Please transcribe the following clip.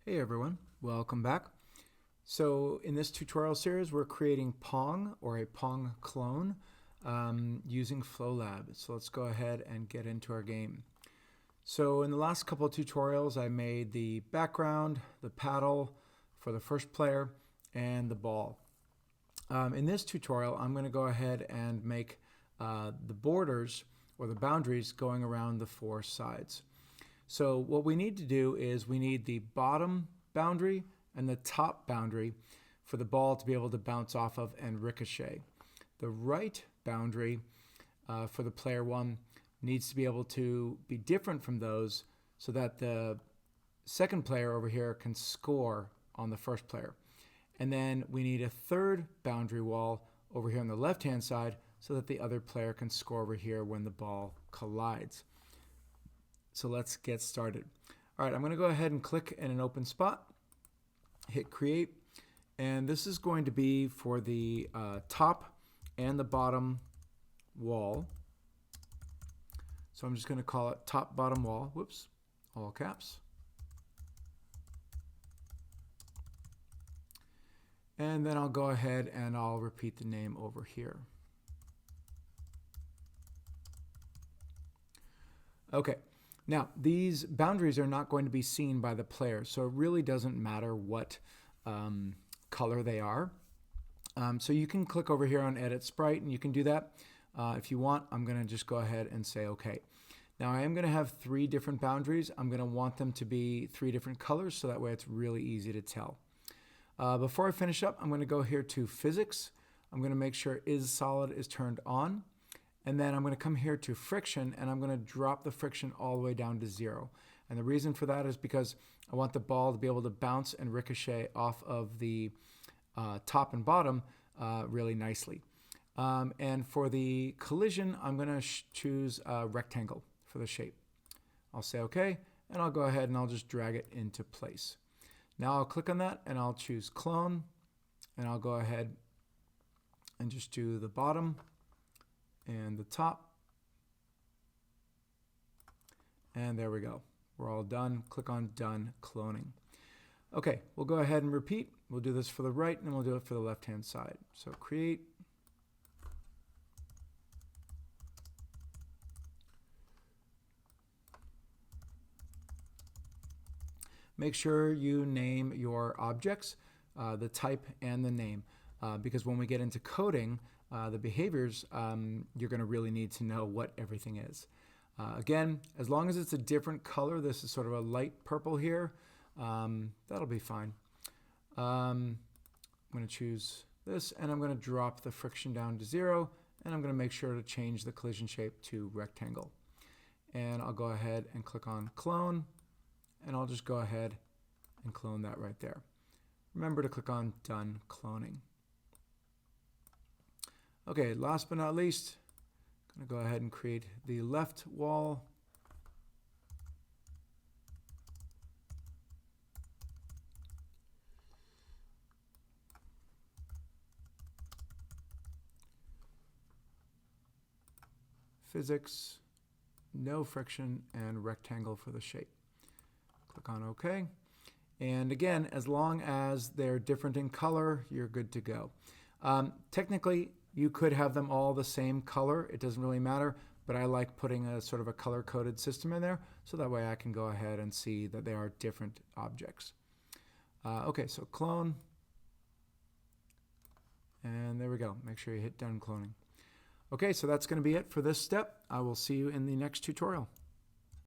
Hey everyone, welcome back. So in this tutorial series we're creating Pong or a Pong clone using Flowlab. So let's go ahead and get into our game. So in the last couple of tutorials I made the background, the paddle for the first player, and the ball. In this tutorial I'm going to go ahead and make the borders or the boundaries going around the four sides. So what we need to do is we need the bottom boundary and the top boundary for the ball to be able to bounce off of and ricochet. The right boundary for the player one needs to be able to be different from those so that the second player over here can score on the first player. And then we need a third boundary wall over here on the left hand side so that the other player can score over here when the ball collides. So let's get started. All right, I'm going to go ahead and click in an open spot, hit create, and this is going to be for the top and the bottom wall. So I'm just going to call it top bottom wall, whoops, all caps. And then I'll go ahead and I'll repeat the name over here. Okay. Now, these boundaries are not going to be seen by the player, so it really doesn't matter what color they are. So you can click over here on Edit Sprite, and you can do that. If you want, I'm going to just go ahead and say OK. Now, I am going to have three different boundaries. I'm going to want them to be three different colors, so that way it's really easy to tell. Before I finish up, I'm going to go here to Physics. I'm going to make sure Is Solid is turned on. And then I'm going to come here to friction, and I'm going to drop the friction all the way down to 0. And the reason for that is because I want the ball to be able to bounce and ricochet off of the top and bottom really nicely. And for the collision, I'm going to choose a rectangle for the shape. I'll say OK, and I'll go ahead and I'll just drag it into place. Now I'll click on that, and I'll choose Clone, and I'll go ahead and just do the bottom and the top, and there we go. We're all done. Click on Done Cloning. Okay, we'll go ahead and repeat. We'll do this for the right, and we'll do it for the left-hand side. So create. Make sure you name your objects, the type and the name, because when we get into coding, the behaviors, you're going to really need to know what everything is. Again, as long as it's a different color, this is sort of a light purple here, that'll be fine. I'm going to choose this, and I'm going to drop the friction down to 0, and I'm going to make sure to change the collision shape to rectangle. And I'll go ahead and click on Clone, and I'll just go ahead and clone that right there. Remember to click on Done Cloning. Okay, last but not least, I'm going to go ahead and create the left wall. Physics, no friction, and rectangle for the shape. Click on OK. And again, as long as they're different in color, you're good to go. Technically, you could have them all the same color. It doesn't really matter, but I like putting a sort of a color-coded system in there, so that way I can go ahead and see that they are different objects. Okay, so clone, and there we go. Make sure you hit Done Cloning. Okay, so that's going to be it for this step. I will see you in the next tutorial.